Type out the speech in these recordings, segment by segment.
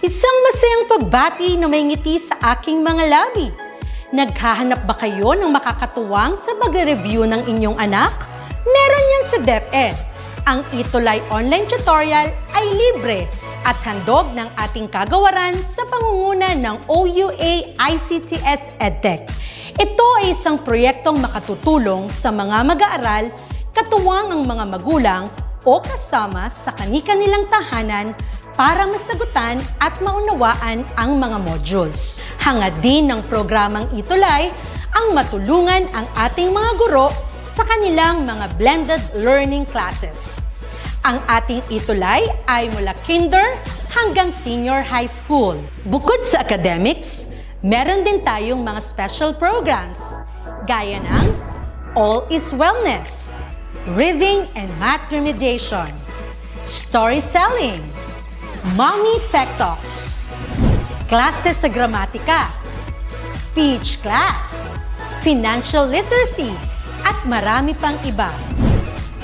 Isang masayang pagbati na may ngiti sa aking mga labi. Naghahanap ba kayo ng makakatuwang sa pagre-review ng inyong anak? Meron yan sa DepEd. Ang ETUlay online tutorial ay libre at handog ng ating kagawaran sa pangunguna ng OUA ICTS EdTech. Ito ay isang proyektong makatutulong sa mga mag-aaral, katuwang ang mga magulang o kasama sa kani-kanilang tahanan para masagutan at maunawaan ang mga modules. Hangad din ng programang ETUlay ang matulungan ang ating mga guro sa kanilang mga blended learning classes. Ang ating ETUlay ay mula kinder hanggang senior high school. Bukod sa academics, meron din tayong mga special programs gaya ng All is Wellness, Reading and Math Remediation, Storytelling, Mommy Tech Talks, Classes sa Gramatika, Speech Class, Financial Literacy, at marami pang iba.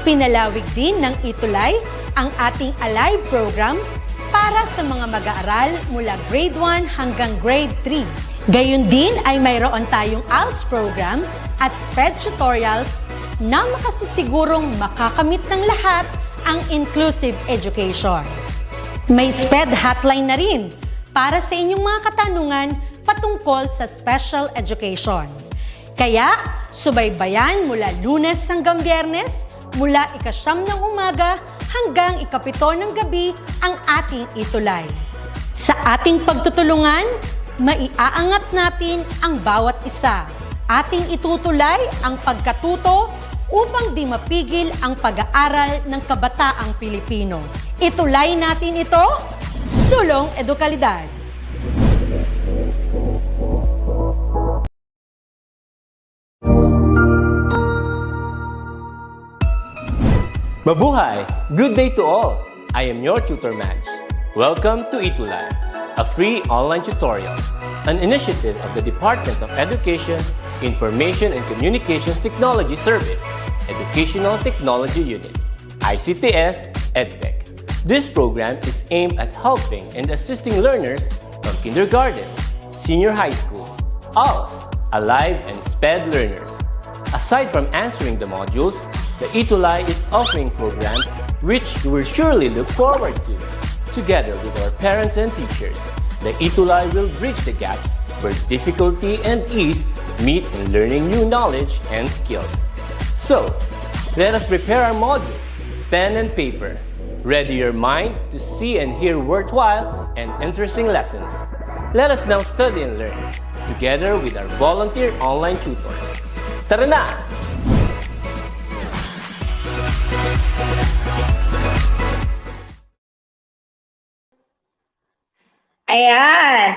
Pinalawig din ng ETUlay ang ating Alive program para sa mga mag-aaral mula grade 1 hanggang grade 3. Gayun din ay mayroon tayong ALS program at SPED tutorials na makasisigurong makakamit ng lahat ang inclusive education. May SPED hotline na rin para sa inyong mga katanungan patungkol sa special education. Kaya, subaybayan mula Lunes hanggang Biyernes, mula 9:00 ng umaga hanggang 7:00 ng gabi ang ating ETUlay. Sa ating pagtutulungan, maiaangat natin ang bawat isa. Ating itutulay ang pagkatuto upang di mapigil ang pag-aaral ng kabataang Pilipino. Itulay natin ito, sulong edukalidad. Mabuhay! Good day to all! I am your tutor Madge. Welcome to ETUlay, a free online tutorial, an initiative of the Department of Education, Information and Communications Technology Service, Educational Technology Unit, ICTS EdTech. This program is aimed at helping and assisting learners from kindergarten, senior high school, ALS, Alive, and SPED learners. Aside from answering the modules, the ETUlay is offering programs which you will surely look forward to. Together with our parents and teachers, the ETUlay will bridge the gaps where difficulty and ease meet in learning new knowledge and skills. So, let us prepare our modules, pen and paper. Ready your mind to see and hear worthwhile and interesting lessons. Let us now study and learn, together with our volunteer online tutors. Tara na! Ayan.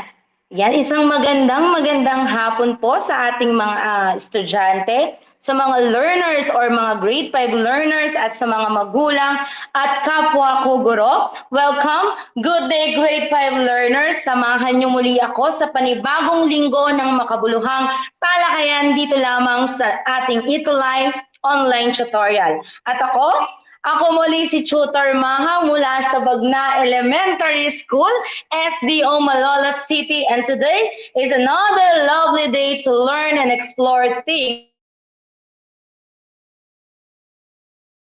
Yan, isang magandang hapon po sa ating mga estudyante, sa mga learners or mga grade 5 learners at sa mga magulang at kapwa ko guro. Welcome! Good day grade 5 learners! Samahan niyo muli ako sa panibagong linggo ng makabuluhang talakayan dito lamang sa ating ETUlay online tutorial. At ako muli si Tutor Maha mula sa Bagna Elementary School, SDO Malolos City, and today is another lovely day to learn and explore things.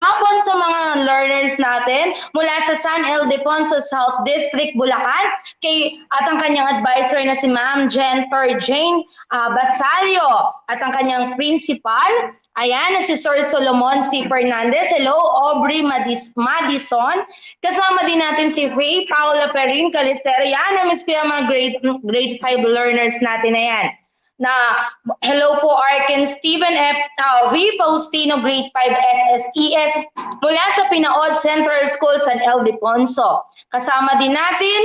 Hapon sa mga learners natin mula sa San Ildefonso South District, Bulacan, at ang kanyang advisor na si Ma'am Jane Basalio at ang kanyang principal, ayan, na si Sir Solomon C. Fernandez. Hello, Aubrey Madison. Kasama din natin si Faye Paula Perin Calistero. Yan, na-miss ko yung mga grade 5 learners natin na yan. Hello po Arken Stephen F. V. Faustino grade 5 SSES mula sa Pinaod Central School San Ildefonso. Kasama din natin,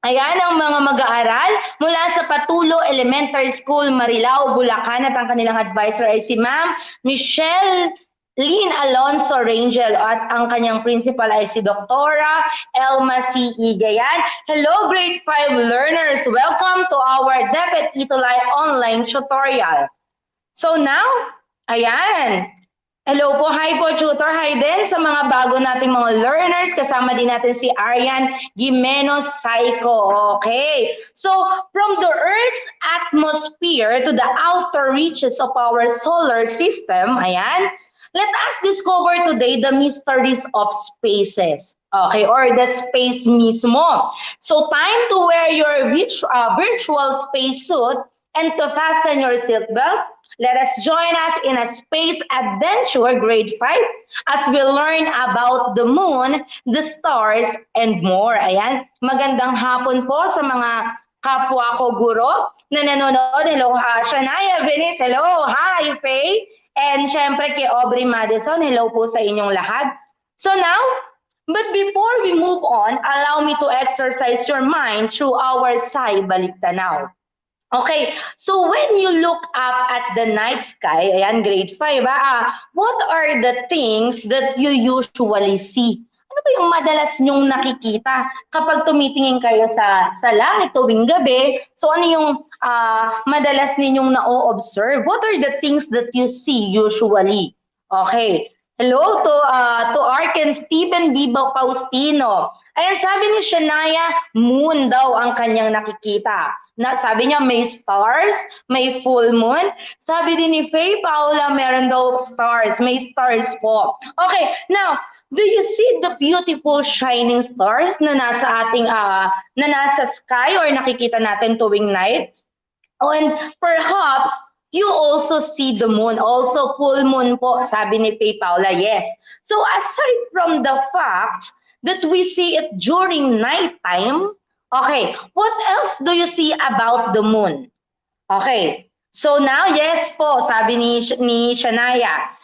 ayan, ang mga mag-aaral mula sa Patulo Elementary School, Marilao, Bulacan, at ang kanilang advisor ay si Ma'am Michelle Lynn Alonso Rangel at ang kanyang principal ay si Doktora Elma C. Igayan. Hello grade 5 learners! Welcome to our DepEd ETUlay online tutorial. So now, ayan, Hello po, hi po tutor, hi din sa mga bago nating mga learners. Kasama din natin si Arian Gimeno Psycho. Okay, so from the Earth's atmosphere to the outer reaches of our solar system, ayan, let us discover today the mysteries of spaces. Okay, or the space mismo. So time to wear your virtual spacesuit and to fasten your seatbelt. Let us join us in a space adventure grade 5 as we learn about the moon, the stars, and more. Ayan, magandang hapon po sa mga kapwa ko guro na nanonood. Hello, Shania Venice. Hello, hi, Faye. And syempre kay Aubrey Madison. Hello po sa inyong lahat. So now, but before we move on, allow me to exercise your mind through our Sai Balik Tanaw. Okay, so when you look up at the night sky, ayan, grade 5, what are the things that you usually see? Ano ba yung madalas nyong nakikita kapag tumitingin kayo sa langit tuwing gabi? So ano yung madalas ninyong na-observe? What are the things that you see usually? Okay, hello to Ark and Stephen Biba Faustino. Ayan, sabi ni Shania, moon daw ang kanyang nakikita. Sabi niya may stars, may full moon. Sabi din ni Faye Paula, meron daw stars, may stars po. Okay, now, do you see the beautiful shining stars na nasa ating na nasa sky or nakikita natin tuwing night? Oh, and perhaps you also see the moon, also full moon po, sabi ni Faye Paula, yes. So aside from the fact that we see it during nighttime, okay, what else do you see about the moon? Okay, so now, yes po, sabi ni Shania.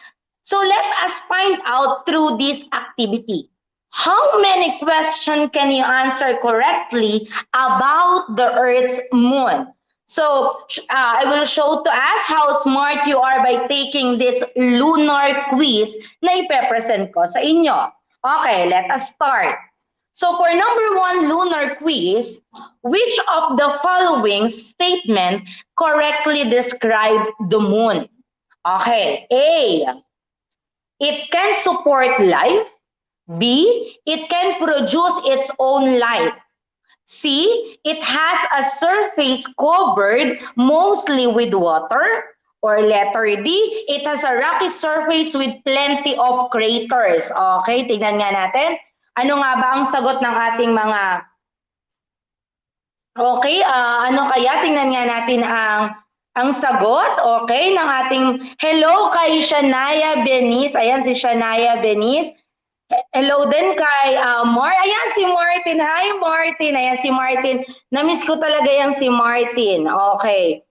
So let us find out through this activity. How many questions can you answer correctly about the Earth's moon? So I will show to us how smart you are by taking this lunar quiz na ipepresent ko sa inyo. Okay, let us start. So for number 1 lunar quiz, which of the following statement correctly describe the moon? Okay, A, it can support life. B, it can produce its own light. C, it has a surface covered mostly with water. Or letter D, it has a rocky surface with plenty of craters. Okay, tingnan nga natin. Ano nga ba ang sagot ng ating mga... Okay, ano kaya? Tingnan nga natin ang sagot. Okay, ng ating... Hello kay Shania Benice. Ayan si Shania Benice. Hello din kay ayan si Martin. Hi Martin. Ayan si Martin. Namiss ko talaga yung si Martin. Okay.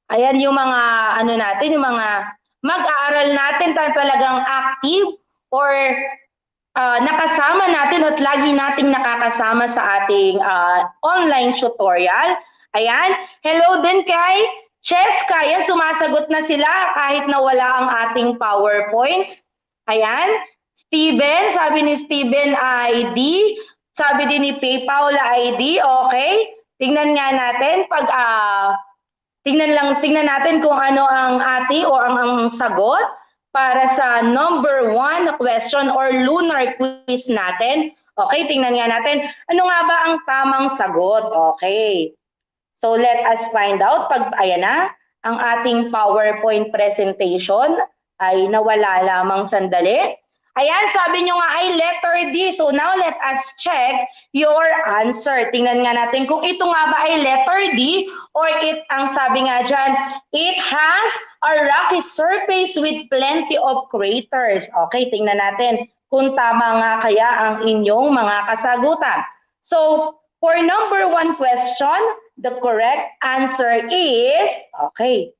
Ayan yung mga ano natin, yung mga mag-aaral natin talagang active or nakasama natin at lagi nating nakakasama sa ating online tutorial. Ayan. Hello din kay Cheska. Ayan, sumasagot na sila kahit na wala ang ating PowerPoint. Ayan. Steven, sabi ni Steven ID. Sabi din ni PayPal ID. Okay. Tingnan nga natin pag tingnan natin kung ano ang ating o ang sagot para sa number 1 question or lunar quiz natin. Okay, tingnan nga natin. Ano nga ba ang tamang sagot? Okay. So let us find out. Ayan na, ang ating PowerPoint presentation ay nawala lamang sandali. Ayan, sabi nyo nga ay letter D. So now let us check your answer. Tingnan nga natin kung ito nga ba ay letter D or ang sabi nga dyan, it has a rocky surface with plenty of craters. Okay, tingnan natin kung tama nga kaya ang inyong mga kasagutan. So for number 1 question, the correct answer is, okay.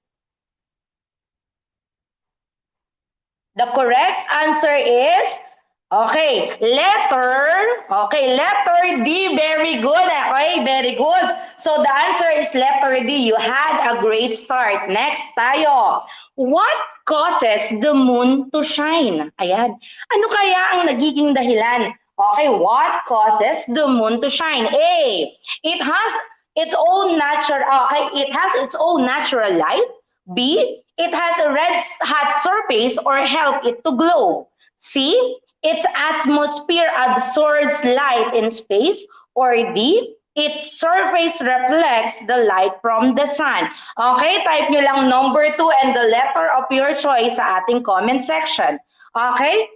The correct answer is, okay, letter D, very good, okay, very good. So the answer is letter D, you had a great start. Next tayo, what causes the moon to shine? Ayan, ano kaya ang nagiging dahilan? Okay, what causes the moon to shine? A, it has its own natural light. B, it has a red hot surface or help it to glow. C, its atmosphere absorbs light in space. Or D, its surface reflects the light from the sun. Okay, type nyo lang number 2 and the letter of your choice sa ating comment section. Okay?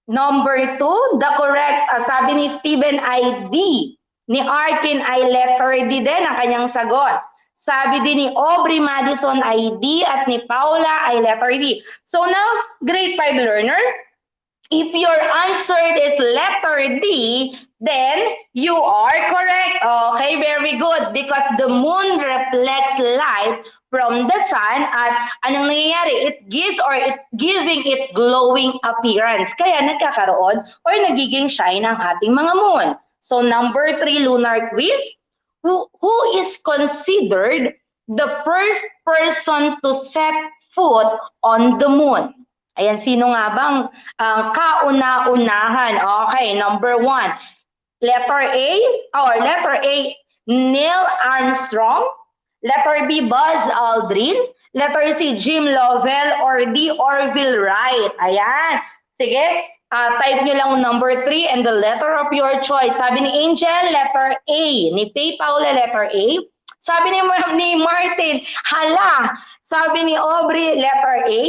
Number 2, the correct, sabi ni Steven ay D. Ni Arkin ay letter D din ang kanyang sagot. Sabi din ni Aubrey Madison ay D at ni Paula ay letter D. So now, grade 5 learner, if your answer is letter D, then you are correct. Okay, very good. Because the moon reflects light from the sun at anong nangyayari? It gives or it giving it glowing appearance. Kaya nagkakaroon or nagiging shine ang ating mga moon. So number 3 lunar quiz. Who is considered the first person to set foot on the moon? Ayan, sino nga bang kauna-unahan? Okay, number 1. Letter A, Neil Armstrong. Letter B, Buzz Aldrin. Letter C, Jim Lovell. Or D, Orville Wright. Ayan. Sige, type nyo lang number 3 and the letter of your choice. Sabi ni Angel, letter A. Ni Pay Paula, letter A. Sabi ni Martin, hala. Sabi ni Aubrey, letter A.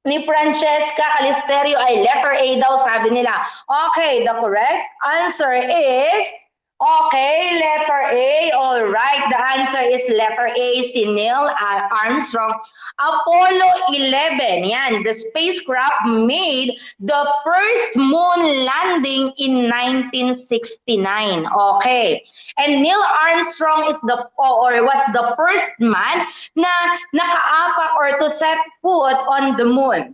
Ni Francesca Calisterio ay letter A daw, sabi nila. Okay, the correct answer is, okay, letter A. All right, the answer is letter A, si Neil Armstrong. Apollo 11, yan, the spacecraft made the first moon landing in 1969. Okay. And Neil Armstrong was the first man na nakaapak or to set foot on the moon.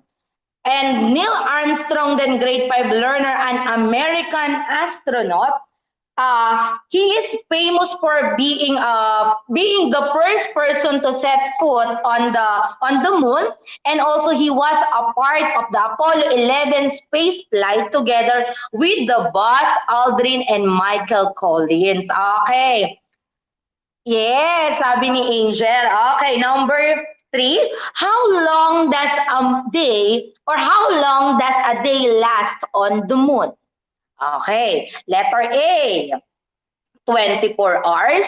And Neil Armstrong, then grade 5 learner, an American astronaut, he is famous for being the first person to set foot on the moon, and also he was a part of the Apollo 11 space flight together with the Buzz Aldrin and Michael Collins. Okay. Yes, sabi ni Angel. Okay, number 3. How long does a day last on the moon? Okay, letter A, 24 hours.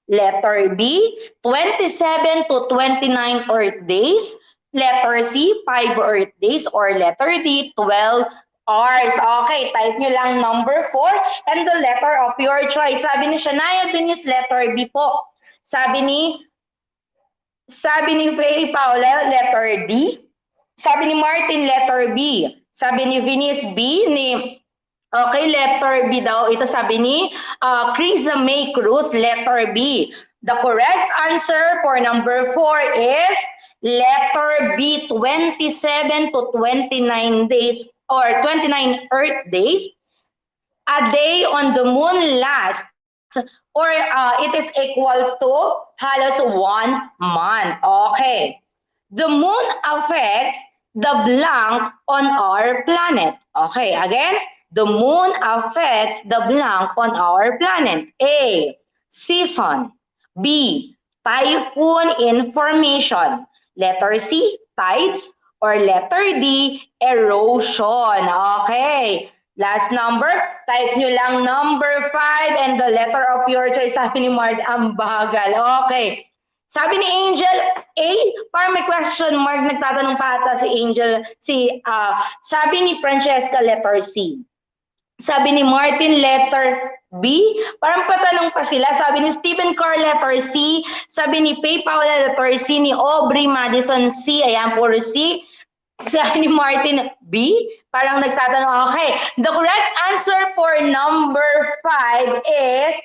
Letter B, 27 to 29 Earth days. Letter C, 5 Earth days. Or letter D, 12 hours. Okay, type nyo lang number 4 and the letter of your choice. Sabi ni Shania Binis, letter B po. Sabi ni Faye Paula, letter D. Sabi ni Martin, letter B. Sabi ni Vinis, B. Okay, letter B daw. Ito sabi ni Krisa May Cruz, letter B. The correct answer for number 4 is letter B, 27 to 29 days or 29 Earth days. A day on the moon lasts or it is equals to halos 1 month. Okay. The moon affects the blank on our planet. Okay, again. The moon affects the blank on our planet. A, season. B, typhoon information. Letter C, tides. Or letter D, erosion. Okay. Last number, type nyo lang number 5 and the letter of your choice. Sabi ni Mart, ang bagal. Okay. Sabi ni Angel, A, parang may question mark, nagtatanong pa ata si Angel. Sabi ni Francesca, letter C. Sabi ni Martin, letter B. Parang patanong pa sila. Sabi ni Stephen Carr, letter C. Sabi ni Pay Paula, letter C. Ni Aubrey Madison, C. Ayan, puro C. Sabi ni Martin, B. Parang nagtatanong, okay. The correct answer for number 5 is,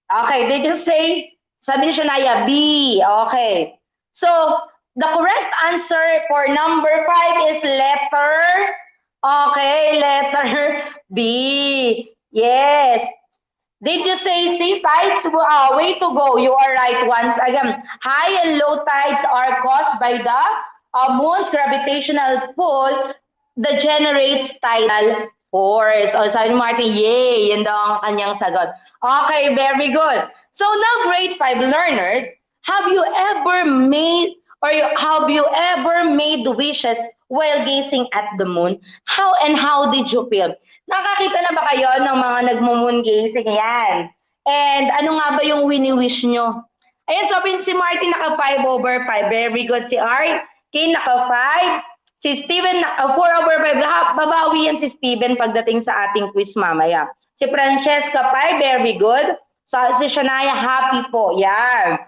okay, did you say, sabi ni Shania, B. Okay. So, the correct answer for number 5 is letter, okay, letter B. Yes. Did you say C, tides? Way to go. You are right once again. High and low tides are caused by the moon's gravitational pull that generates tidal force. O, sabi ni Martin, yay! Yan daw ang kanyang sagot. Okay, very good. So now, grade 5 learners, have you ever made Have you ever made wishes while gazing at the moon? How did you feel? Nakakita na ba kayo ng mga nagmo-moon gazing? Yan. And ano nga ba yung wini-wish nyo? Ayan, sabi si Martin naka 5/5. Very good. Si Art, Kane naka 5. Si Steven naka 4/5. Babawi yan si Steven pagdating sa ating quiz mamaya. Si Francesca 5. Very good. Si Shania, happy po. Yan.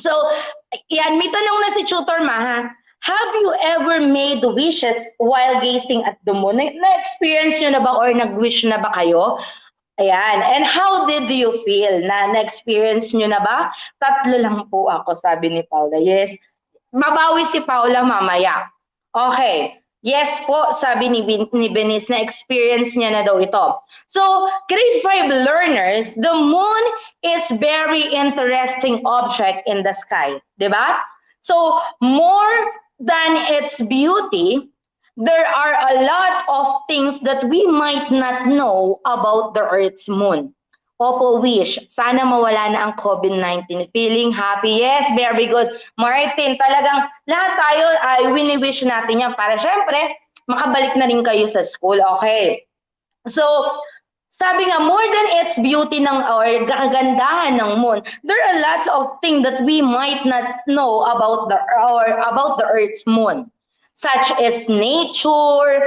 So, yan, may tanong na si Tutor Ma. Have you ever made wishes while gazing at the moon? Na-experience nyo na ba or nag-wish na ba kayo? Ayan. And how did you feel? Na-experience nyo na ba? 3 lang po ako, sabi ni Paula. Yes. Mabawi si Paula mamaya. Okay. Yes po, sabi ni Benice, na-experience niya na daw ito. So, grade 5 learners, the moon is very interesting object in the sky. Diba? So, more than its beauty, there are a lot of things that we might not know about the Earth's moon. Opo, wish. Sana mawala na ang COVID-19. Feeling happy. Yes, very good. Martin, talagang lahat tayo ay wini-wish natin yan para syempre makabalik na rin kayo sa school. Okay. So, sabi nga, more than its beauty or kagandahan ng moon, there are lots of things that we might not know about the Earth's moon, such as nature,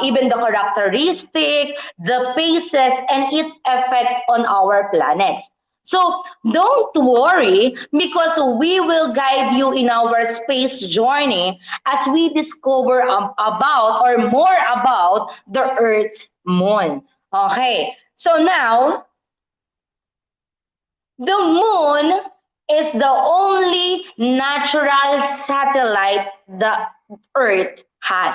even the characteristic, the phases, and its effects on our planets. So don't worry, because we will guide you in our space journey as we discover about or more about the Earth's moon. Okay, so now, the moon is the only natural satellite the Earth has.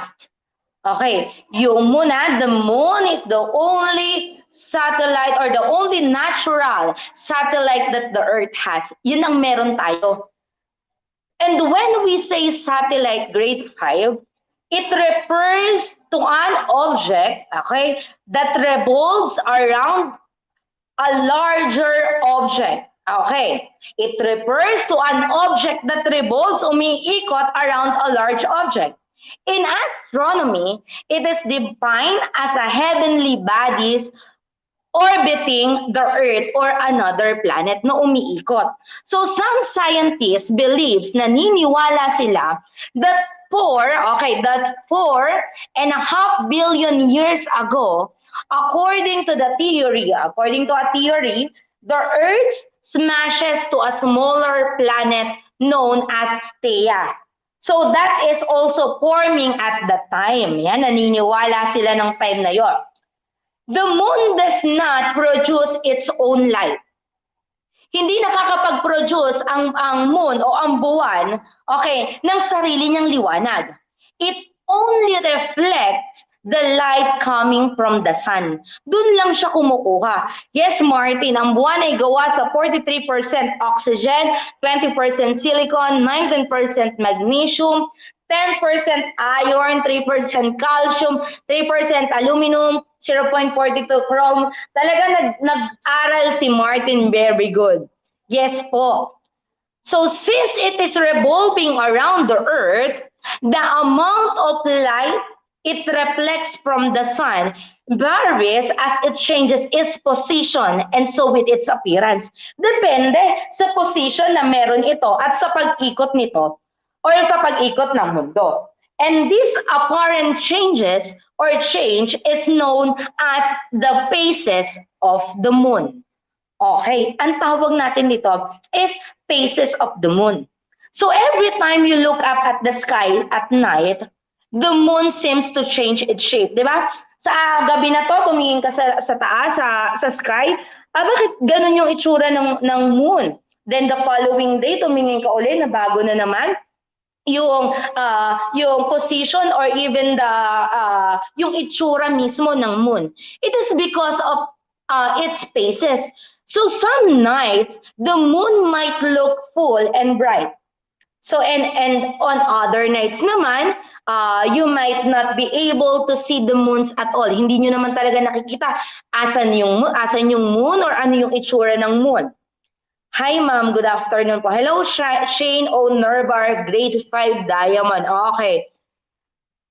Okay, yung muna, the moon is the only satellite or the only natural satellite that the Earth has. Yun ang meron tayo. And when we say satellite grade 5, it refers to an object, okay, that revolves around a larger object. Okay, it refers to an object that revolves, umiikot around a large object. In astronomy, it is defined as a heavenly bodies orbiting the Earth or another planet na umiikot. So some scientists believes, naniniwala sila that 4.5 billion years ago, according to a theory, the Earth smashes to a smaller planet known as Theia. So that is also forming at that time. Yan, naniniwala sila ng time na yon. The moon does not produce its own light. Hindi nakakapag-produce ang moon o ang buwan, okay, ng sarili niyang liwanag. It only reflects the light coming from the sun. Doon lang siya kumukuha. Yes, Martin, ang buwan ay gawa sa 43% oxygen, 20% silicon, 19% magnesium, 10% iron, 3% calcium, 3% aluminum, 0.42 chrome. Talaga nag-aral si Martin, very good. Yes po. So since it is revolving around the Earth, the amount of light it reflects from the sun varies as it changes its position and so with its appearance. Depende sa position na meron ito at sa pag-ikot nito or sa pag-ikot ng mundo. And these apparent changes or change is known as the phases of the moon. Okay, ang tawag natin dito is phases of the moon. So every time you look up at the sky at night, the moon seems to change its shape, di ba? Sa gabi na to, tumingin ka sa taas, sa sky, bakit ganun yung itsura ng moon? Then the following day, tumingin ka ulit, na bago na naman yung position or even yung itsura mismo ng moon. It is because of its phases. So some nights, the moon might look full and bright. So and on other nights naman, you might not be able to see the moons at all. Hindi nyo naman talaga nakikita asan yung moon or ano yung itsura ng moon. Hi ma'am, good afternoon po. Hello, Shane O. Nerbar, grade 5 Diamond. Okay.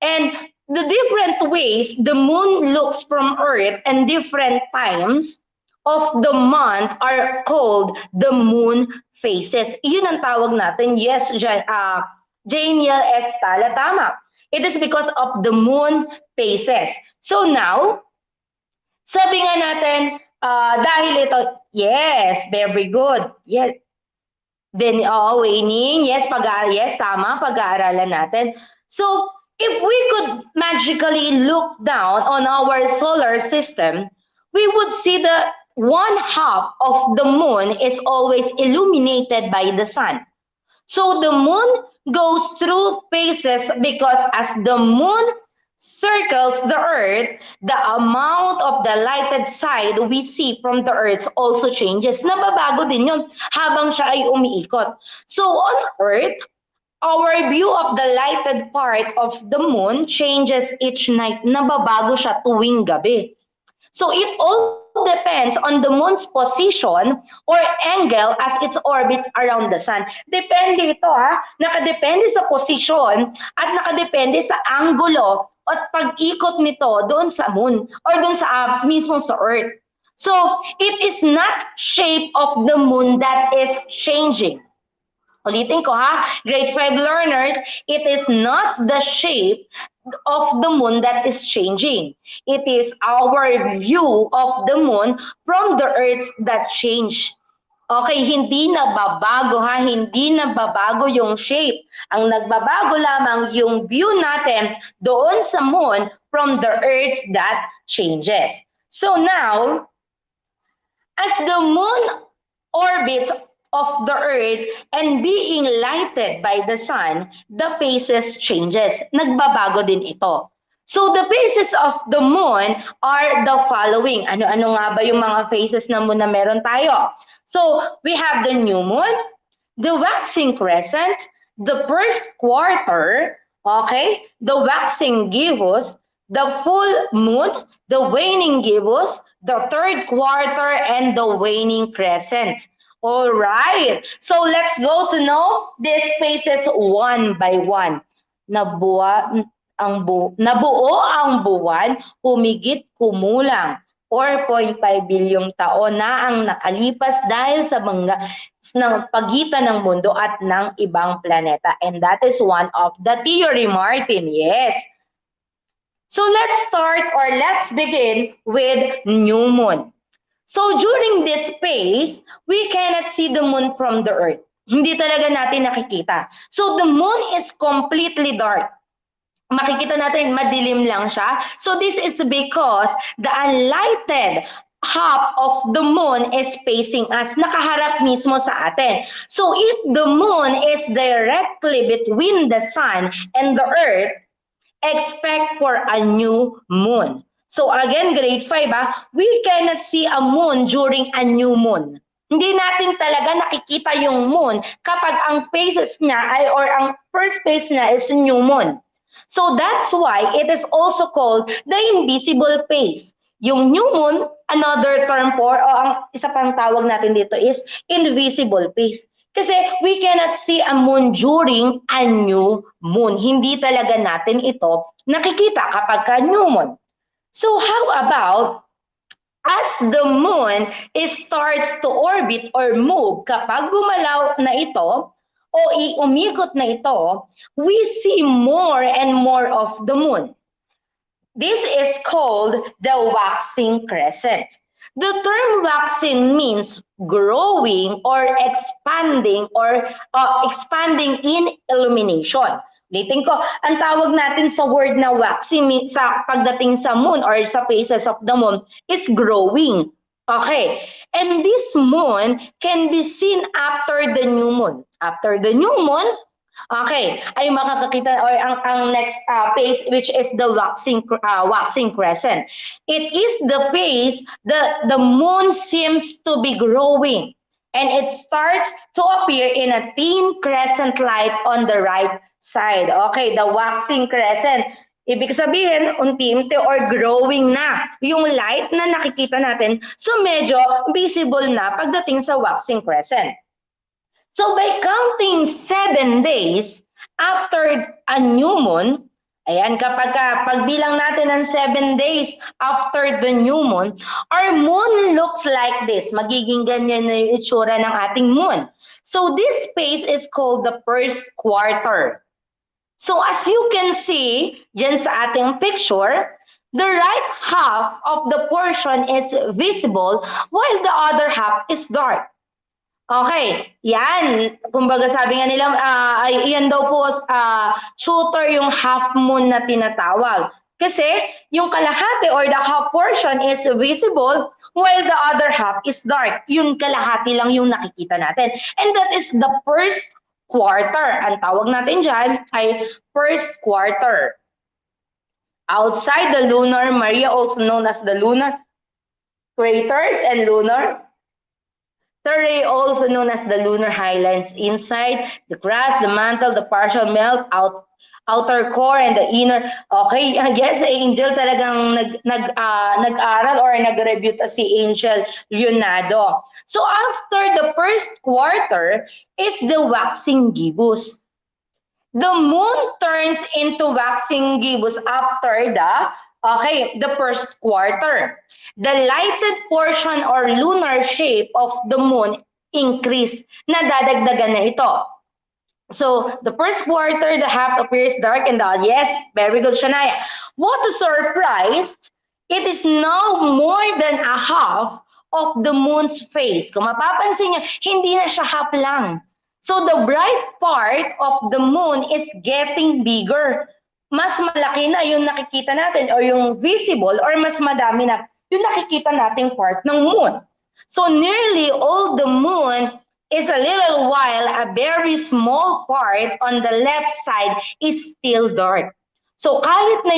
And the different ways the moon looks from Earth and different times of the month are called the moon phases. Iyon ang tawag natin. Yes, Janiel S. Tala, tama. It is because of the moon phases. So now, sabi nga natin, dahil ito, yes, very good. Yes, waning, yes, yes, tama, pag-aaralan natin. So, if we could magically look down on our solar system, we would see that one half of the moon is always illuminated by the sun. So the moon goes through phases because as the moon circles the earth, the amount of the lighted side we see from the earth also changes. Nababago din yun habang siya ay umiikot. So on earth, our view of the lighted part of the moon changes each night. Nababago siya tuwing gabi. So it all depends on the moon's position or angle as it orbits around the sun. Depende ito nakadepende sa posisyon at nakadepende sa anggulo at pag-ikot nito doon sa moon or doon sa mismo sa earth. So it is not shape of the moon that is changing. Ulitin ko grade 5 learners, it is not the shape of the moon that is changing. It is our view of the moon from the earth that change. Okay, hindi nababago hindi nababago yung shape. Ang nagbabago lamang yung view natin doon sa moon from the earth that changes. So now, as the moon orbits of the earth and being lighted by the sun, the phases changes. Nagbabago din ito. So the phases of the moon are the following. Ano-ano nga ba yung mga phases ng moon na meron tayo? So we have the new moon, the waxing crescent, the first quarter, okay, the waxing gibbous, the full moon, the waning gibbous, the third quarter, and the waning crescent. All right. So let's go to know these phases one by one. Nabuo ang buwan, humigit kumulang 4.5 bilyong taon na ang nakalipas dahil sa pagitan ng mundo at ng ibang planeta. And that is one of the theory, Martin. Yes. So let's begin with new moon. So during this phase, we cannot see the moon from the earth. Hindi talaga natin nakikita. So the moon is completely dark. Makikita natin madilim lang siya. So this is because the unlighted half of the moon is facing us, nakaharap mismo sa atin. So if the moon is directly between the sun and the earth, expect for a new moon. So again, grade 5 we cannot see a moon during a new moon. Hindi natin talaga nakikita yung moon kapag ang phases niya or ang first phase niya is new moon. So that's why it is also called the invisible phase. Yung new moon, another term for, o ang isa pang tawag natin dito is invisible phase. Kasi we cannot see a moon during a new moon. Hindi talaga natin ito nakikita kapag ka new moon. So how about as the moon starts to orbit or move, kapag gumalaw na ito o umikot na ito, we see more and more of the moon. This is called the waxing crescent. The term waxing means growing or expanding in illumination. Ulitin ko, ang tawag natin sa word na waxing sa pagdating sa moon or sa phases of the moon is growing. Okay. And this moon can be seen after the new moon. After the new moon, okay, ay makakakita or ang next phase which is the waxing crescent. It is the phase that the moon seems to be growing and it starts to appear in a thin crescent light on the right side. Okay, the waxing crescent. Ibig sabihin, unti-unti or growing na yung light na nakikita natin. So medyo visible na pagdating sa waxing crescent. So by counting 7 days after a new moon, ayan, pagbilang natin ng 7 days after the new moon, our moon looks like this. Magiging ganyan na yung itsura ng ating moon. So this phase is called the first quarter. So as you can see, dyan sa ating picture, the right half of the portion is visible while the other half is dark. Okay, yan. Kumbaga sabi nga nila, yan daw po, shooter yung half moon na tinatawag. Kasi yung kalahati or the half portion is visible while the other half is dark. Yung kalahati lang yung nakikita natin. And that is the first quarter. Ang tawag natin dyan ay first quarter. Outside the lunar Maria, also known as the lunar craters and lunar terrae, also known as the lunar highlands. Inside the crust, the mantle, the partial melt, outer core, and the inner. Okay, yes, Angel talagang nag-aral or nag-review si Angel Leonardo. So after the first quarter is the waxing gibbous. The moon turns into waxing gibbous after the first quarter. The lighted portion or lunar shape of the moon increase. Nadadagdagan na ito. So, the first quarter, the half appears dark and dull. Yes, very good, Shania. What a surprise! It is now more than a half of the moon's face. Kung mapapansin niyo, hindi na siya half lang. So, the bright part of the moon is getting bigger. Mas malaki na yung nakikita natin or yung visible or mas madami na yung nakikita nating part ng moon. So, nearly all the moon is a little while a very small part on the left side is still dark. So kahit na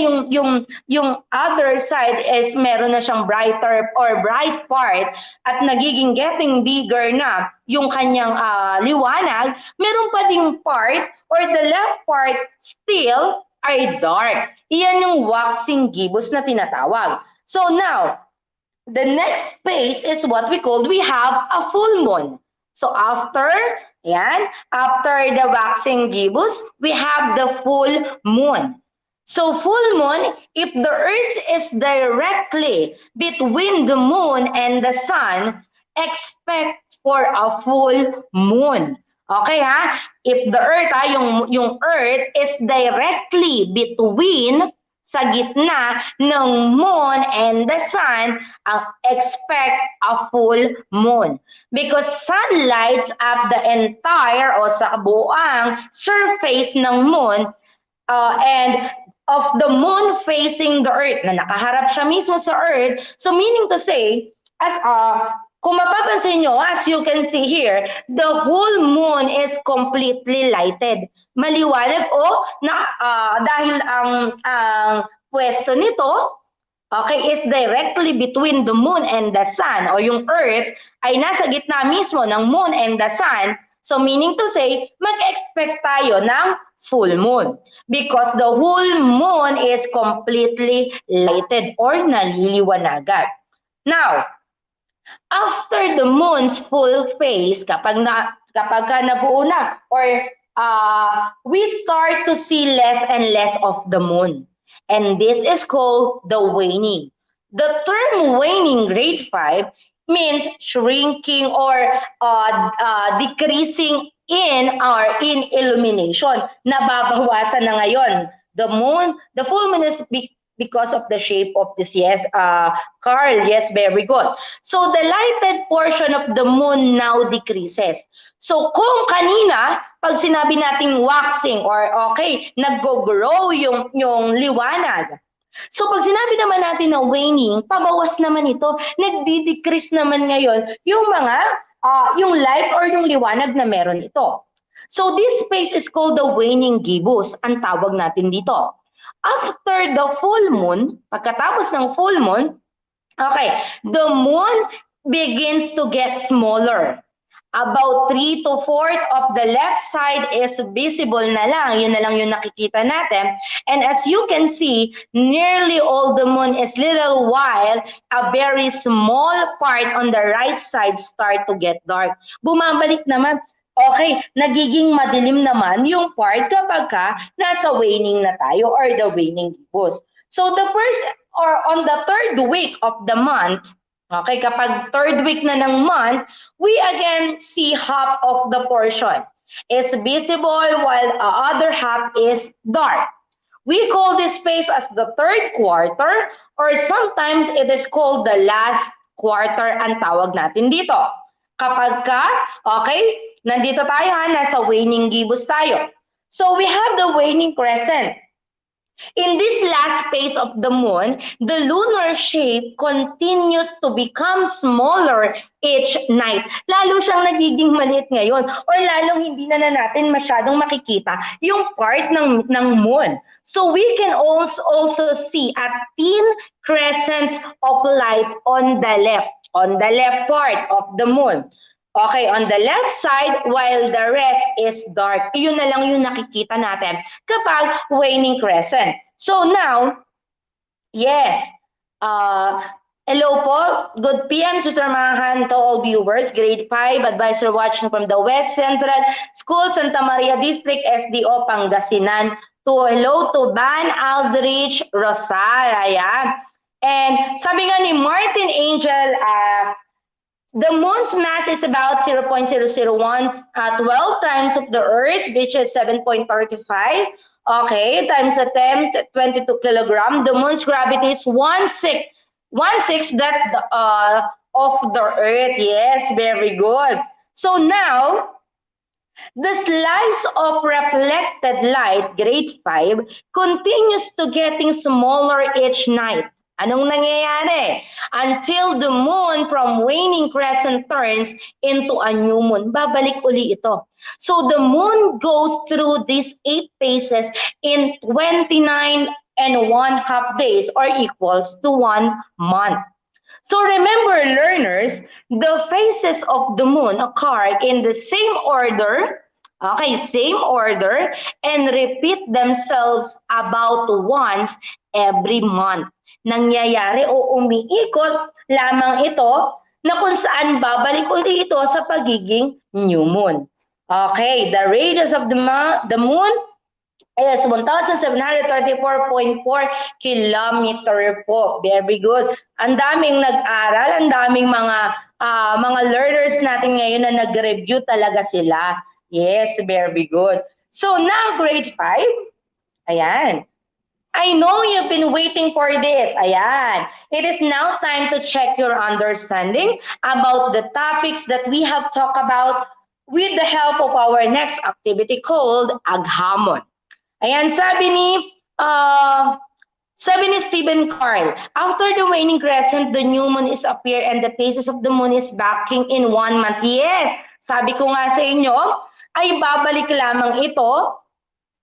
yung other side is meron na siyang brighter or bright part at nagiging getting bigger na yung kanyang liwanag, meron pa ding part or the left part still ay dark. Iyan yung waxing gibbous na tinatawag. So now, the next phase is what we have a full moon. So after the waxing gibbous, we have the full moon. So full moon, if the earth is directly between the moon and the sun, expect for a full moon. Okay ha? If the earth, yung earth is directly between sa gitna ng moon and the sun, expect a full moon. Because sun lights up the entire o sa buang surface ng moon and of the moon facing the earth, na nakaharap siya mismo sa earth. So meaning to say, as kung mapapansin nyo, as you can see here, the whole moon is completely lighted. Maliwanag dahil ang pwesto nito is directly between the moon and the sun o yung earth ay nasa gitna mismo ng moon and the sun. So meaning to say, mag-expect tayo ng full moon because the whole moon is completely lighted or naliliwanagan. Now, after the moon's full phase, kapag nabuo na or we start to see less and less of the moon. And this is called the waning. The term waning, grade 5, means shrinking or decreasing in illumination. Nababawasan na ngayon. The full moon is because of the shape of this. Yes, Carl, yes, very good. So the lighted portion of the moon now decreases. So kung kanina, pag sinabi nating waxing or nag-grow yung liwanag. So pag sinabi naman natin na waning, pabawas naman ito, nagdi-decrease naman ngayon yung yung light or yung liwanag na meron ito. So this phase is called the waning gibbous, ang tawag natin dito. After the full moon, pagkatapos ng full moon, the moon begins to get smaller. About 3 to 4 of the left side is visible na lang. Yun na lang yung nakikita natin. And as you can see, nearly all the moon is little while a very small part on the right side start to get dark. Bumabalik naman. Okay, nagiging madilim naman yung part kapag nasa waning na tayo or the waning gibbous. So the first or on the third week of the month, okay, kapag third week na ng month, we again see half of the portion is visible while the other half is dark. We call this phase as the third quarter or sometimes it is called the last quarter ang tawag natin dito. Kapag okay, nandito tayo nasa waning gibbous tayo. So we have the waning crescent. In this last phase of the moon, the lunar shape continues to become smaller each night. Lalo siyang nagiging maliit ngayon or lalong hindi na natin masyadong makikita yung part ng moon. So we can also see a thin crescent of light on the left part of the moon. Okay, on the left side, while the rest is dark. Yun na lang yung nakikita natin kapag waning crescent. So now, yes, hello po, good PM, Tutormahan to all viewers, grade 5, advisor watching from the West Central School, Santa Maria District, SDO, Pangasinan. Hello to Van Aldrich Rosal, ayan. And sabi nga ni Martin Angel, the moon's mass is about 0.001, 12 times of the Earth, which is 7.35. Okay, times the 10, 22 kilogram. The moon's gravity is one-sixth that of the Earth. Yes, very good. So now, the slice of reflected light, grade 5, continues to getting smaller each night. Anong nangyayari? Until the moon from waning crescent turns into a new moon. Babalik uli ito. So the moon goes through these 8 phases in 29 and 1/2 days or equals to 1 month. So remember, learners, the phases of the moon occur in the same order, and repeat themselves about once every month. Nangyayari o umiikot lamang ito na kung saan babalik ulit ito sa pagiging new moon. Okay, the radius of the moon is 1,734.4 kilometer po. Very good. Ang daming nag-aral, ang daming mga learners natin ngayon na nag-review talaga sila. Yes, very good. So now grade 5. Ayan. I know you've been waiting for this. Ayan. It is now time to check your understanding about the topics that we have talked about with the help of our next activity called Aghamon. Ayan, sabi ni Stephen Carl, after the waning crescent, the new moon is appear and the phases of the moon is backing in 1 month. Yes, sabi ko nga sa inyo, ay babalik lamang ito.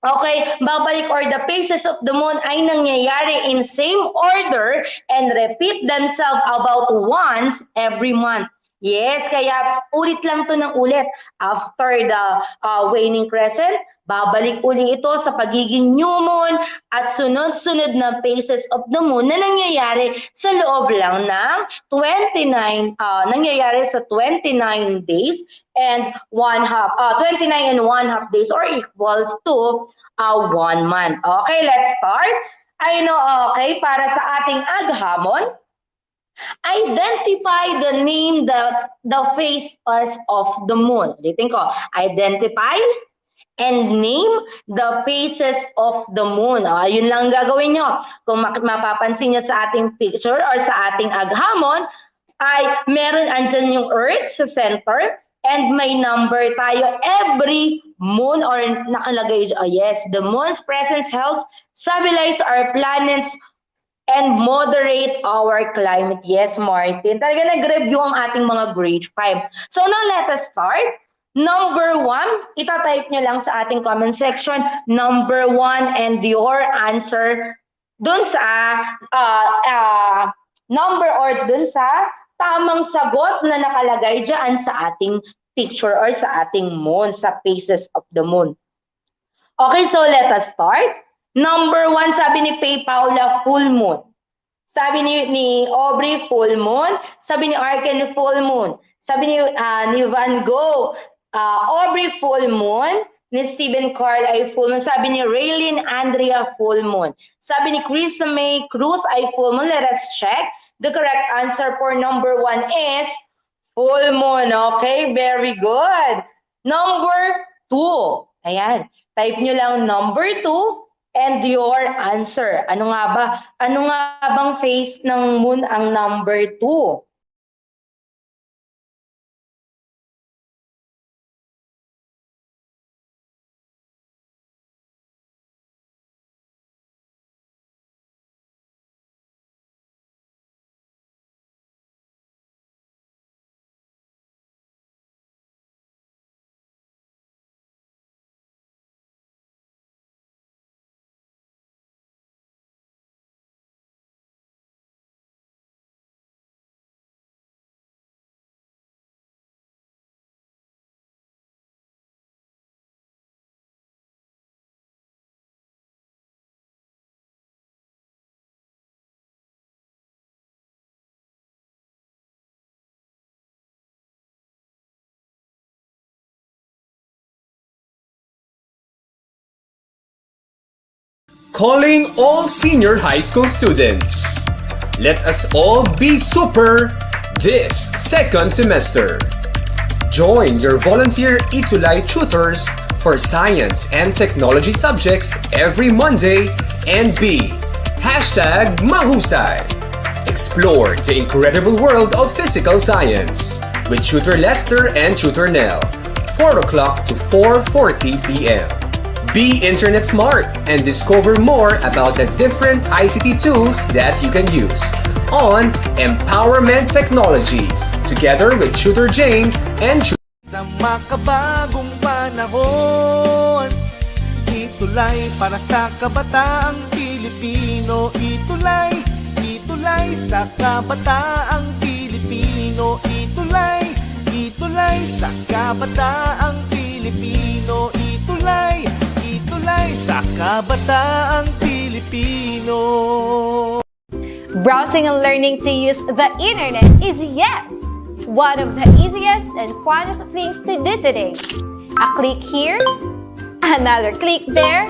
Okay, babalik or the phases of the moon ay nangyayari in same order and repeat themselves about once every month. Yes, kaya ulit lang to ng ulit. After the waning crescent, babalik uli ito sa pagiging new moon at sunod-sunod na phases of the moon na nangyayari sa loob lang ng 29 days and 29 and 1/2 days or equals to 1 month. Okay, let's start. Okay, para sa ating aghamon, identify the name the phases of the moon. Ulitin ko, identify and name the phases of the moon. Yun lang gagawin nyo. Kung mapapansin nyo sa ating picture or sa ating aghamon, ay meron andyan yung Earth sa center and may number tayo every moon or nakalagay, yes, the moon's presence helps stabilize our planets and moderate our climate. Yes, Martin. Talaga nag-review ang ating mga grade 5. So now let us start. Number 1, itatype nyo lang sa ating comment section, number 1 and your answer dun sa number or dun sa tamang sagot na nakalagay dyan sa ating picture or sa ating moon, sa phases of the moon. Okay, so let us start. Number 1, sabi ni Faye Paula, full moon. Sabi ni Aubrey, full moon. Sabi ni Arken, full moon. Sabi ni Van Gogh, Aubrey, full moon. Ni Stephen Carl ay full moon. Sabi ni Raylene Andrea, full moon. Sabi ni Chris May Cruz ay full moon. Let us check. The correct answer for number 1 is full moon. Okay, very good. Number 2. Ayan. Type nyo lang number 2 and your answer. Ano nga bang phase ng moon ang number 2? Calling all senior high school students. Let us all be super this second semester. Join your volunteer ETUlay tutors for science and technology subjects every Monday and be #Mahusay. Explore the incredible world of physical science with Tutor Lester and Tutor Nell, 4 o'clock to 4:40 p.m. Be internet smart and discover more about the different ICT tools that you can use on Empowerment Technologies together with Tutor Jane and Tutor Sa makabagong panahon, ETUlay para sa kabataang Pilipino. ETUlay, ETUlay sa kabataang Pilipino. ETUlay, ETUlay sa kabataang Pilipino. ETUlay, ETUlay sa kabataang Pilipino. Browsing and learning to use the internet is one of the easiest and funnest things to do today. A click here, another click there,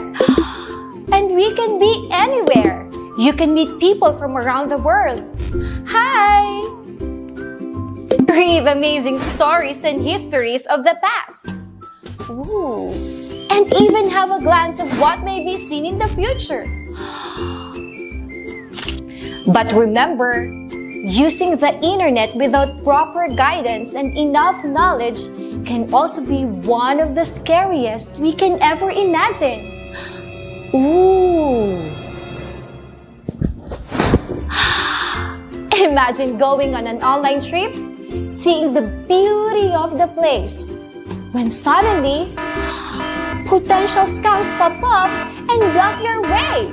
and we can be anywhere. You can meet people from around the world. Hi! Read amazing stories and histories of the past. Ooh. And even have a glance of what may be seen in the future. But remember, using the internet without proper guidance and enough knowledge can also be one of the scariest we can ever imagine. Ooh. Imagine going on an online trip, seeing the beauty of the place, when suddenly, potential scams pop up and block your way.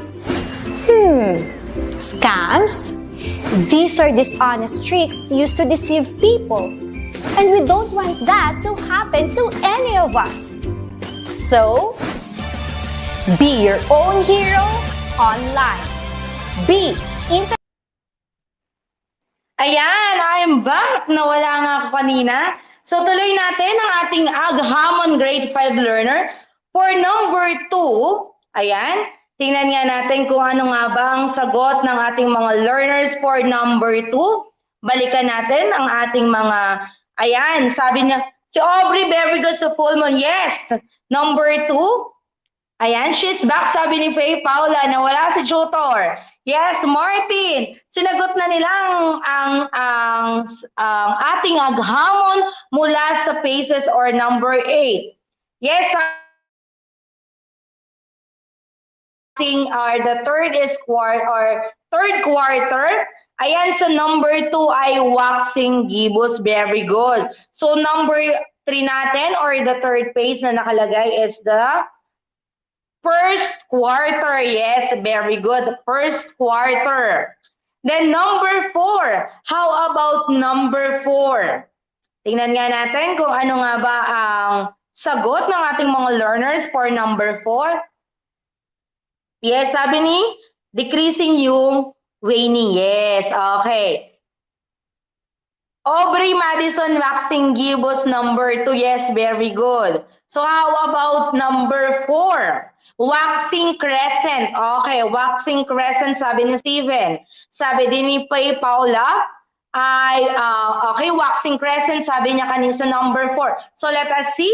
Scams? These are dishonest tricks used to deceive people. And we don't want that to happen to any of us. So, be your own hero online. Be internet. Ayan, I'm back. Nawala nga ako kanina. So tuloy natin ang ating Aghamon Grade 5 learner for number 2. Ayan, tingnan nga natin kung ano nga ba ang sagot ng ating mga learners for number 2. Balikan natin ang ating mga, ayan, sabi niya, si Aubrey, very good sa full moon. Yes, number 2. Ayan, she's back, sabi ni Faye Paula, nawala si tutor. Yes, Martin, sinagot na nila ang ating aghamon mula sa phases or number 8. Yes, the third is third quarter. Ayan, sa number 2 ay waxing gibbous, very good. So number 3 natin or the third phase na nakalagay is the first quarter. Yes, very good. First quarter. Then number 4. How about number 4? Tingnan nga natin kung ano nga ba ang sagot ng ating mga learners for number 4. Yes, sabi ni decreasing yung waning. Yes, okay. Aubrey Madison waxing gibbous number 2. Yes, very good. So how about number 4? Waxing crescent. Okay, waxing crescent sabi ni Steven. Sabi din ni Paula ay okay, waxing crescent sabi niya kanina sa number 4. So let us see.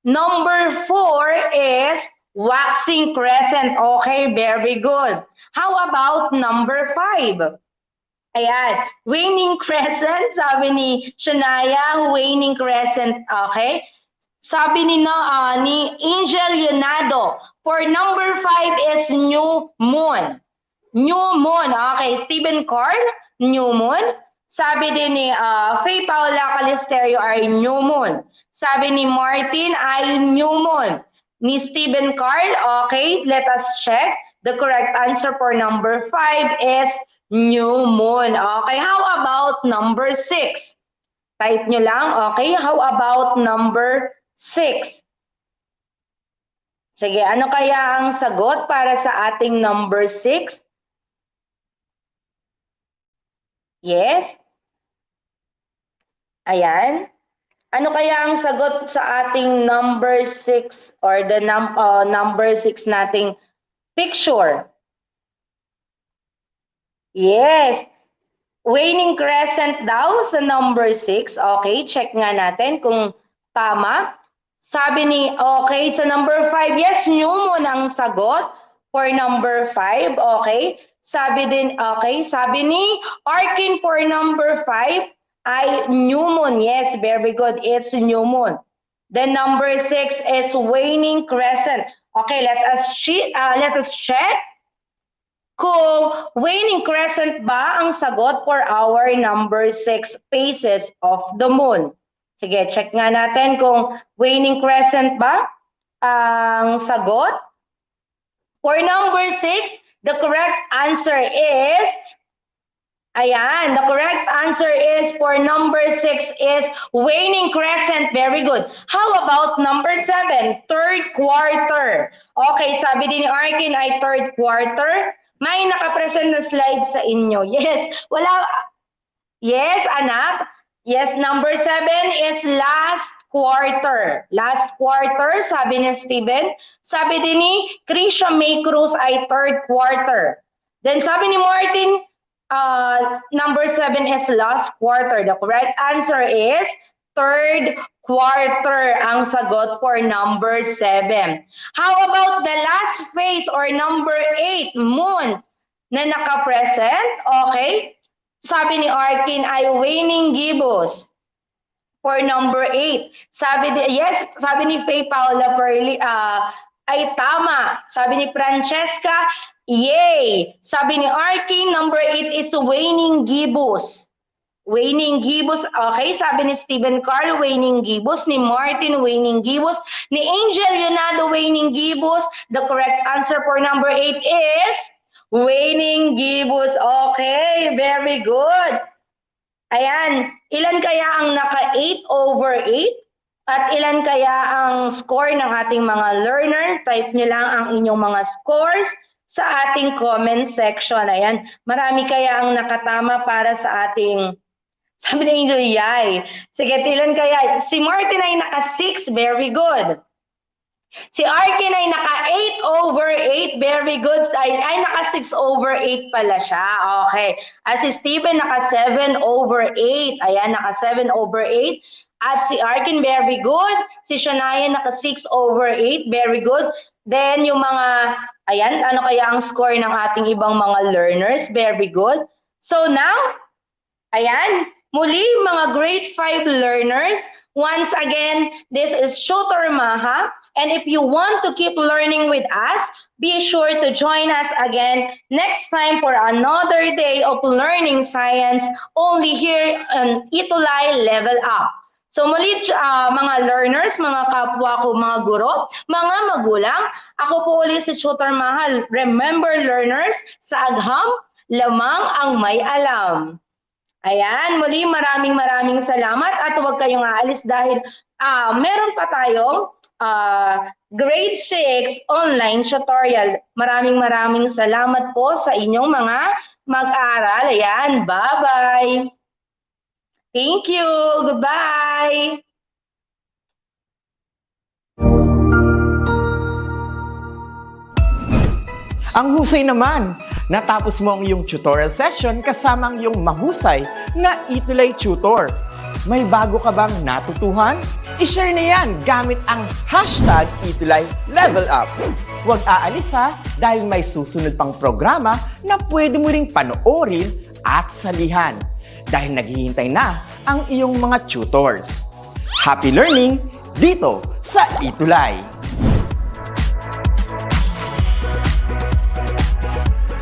Number 4 is waxing crescent. Okay, very good. How about number 5? Ayan, waning crescent, sabi ni Shania, waning crescent, okay? Sabi ni Angel Yonado, for number 5 is new moon. New moon, okay. Stephen Carl, new moon. Sabi din ni Faye Paula Calisterio ay new moon. Sabi ni Martin ay new moon. Ni Stephen Carl, okay, let us check. The correct answer for number 5 is new moon. Okay, how about number 6? Type nyo lang, okay? How about number 6? Sige, ano kaya ang sagot para sa ating number 6? Yes? Ayan. Ano kaya ang sagot sa ating number 6 or the number 6 nating picture? Yes. Waning crescent daw sa number 6. Okay, check nga natin kung tama. Sabi ni, okay, sa number 5, yes, new moon ang sagot for number 5. Okay. Sabi din, okay, sabi ni Arkin for number 5 ay new moon. Yes, very good. It's new moon. Then number 6 is waning crescent. Okay, let us check kung waning crescent ba ang sagot for our number 6 phases of the moon. Sige, check nga natin kung waning crescent ba ang sagot. For number 6, the correct answer is, ayan, the correct answer is for number 6 is waning crescent. Very good. How about number 7, third quarter? Okay, sabi din ni Arkin ay third quarter. May nakapresent na slide sa inyo. Yes, wala. Yes, anak. Yes, number 7 is last quarter. Last quarter, sabi ni Steven. Sabi din ni Krisha May Cruz ay third quarter. Then sabi ni Martin, number 7 is last quarter. The correct answer is third quarter ang sagot for number 7. How about the last phase or number 8, moon, na naka-present? Okay. Sabi ni Arkin ay waning gibbous for number 8. Sabi ni Faye Paula Perli ay tama. Sabi ni Francesca, yay! Sabi ni Arkin, number 8 is waning gibbous. Waning gibbous. Okay, sabi ni Stephen Carl, waning gibbous. Ni Martin, waning gibbous. Ni Angel Yonado, waning gibbous. The correct answer for number 8 is waning gibbous. Okay, very good. Ayan, ilan kaya ang naka 8 over 8? At ilan kaya ang score ng ating mga learner? Type nyo lang ang inyong mga scores sa ating comment section. Ayan, marami kaya ang nakatama para sa ating, sabi ni Angel, yay. Sige, ilan kaya? Si Martin ay naka 6, very good. Si Arkin ay naka 8 over 8, very good. Ay naka 6 over 8 pala siya. Okay. At si Steven naka 7 over 8. Ayan, naka 7 over 8. At si Arkin, very good. Si Shania naka 6 over 8, very good. Then yung mga, ayan, ano kaya ang score ng ating ibang mga learners? Very good. So now, ayan, muli mga grade 5 learners, once again, this is Tutor Maha. And if you want to keep learning with us, be sure to join us again next time for another day of learning science only here on ETUlay Level Up. So muli mga learners, mga kapwa ko, mga guro, mga magulang, ako po ulit si Tutor Mahal. Remember learners, sa agham, lamang ang may alam. Ayan, muli maraming salamat at huwag kayong aalis dahil meron pa tayong Grade 6 online tutorial. Maraming salamat po sa inyong mga mag-aral. Ayan, bye-bye. Thank you. Goodbye. Ang husay naman! Natapos mo ang iyong tutorial session kasama ang iyong mahusay na ETUlay tutor. May bago ka bang natutuhan? I-share na yan gamit ang hashtag #ETUlayLevelUp. Huwag aalis ha dahil may susunod pang programa na pwede mo ring panoorin at salihan dahil naghihintay na ang iyong mga tutors. Happy learning dito sa ETUlay!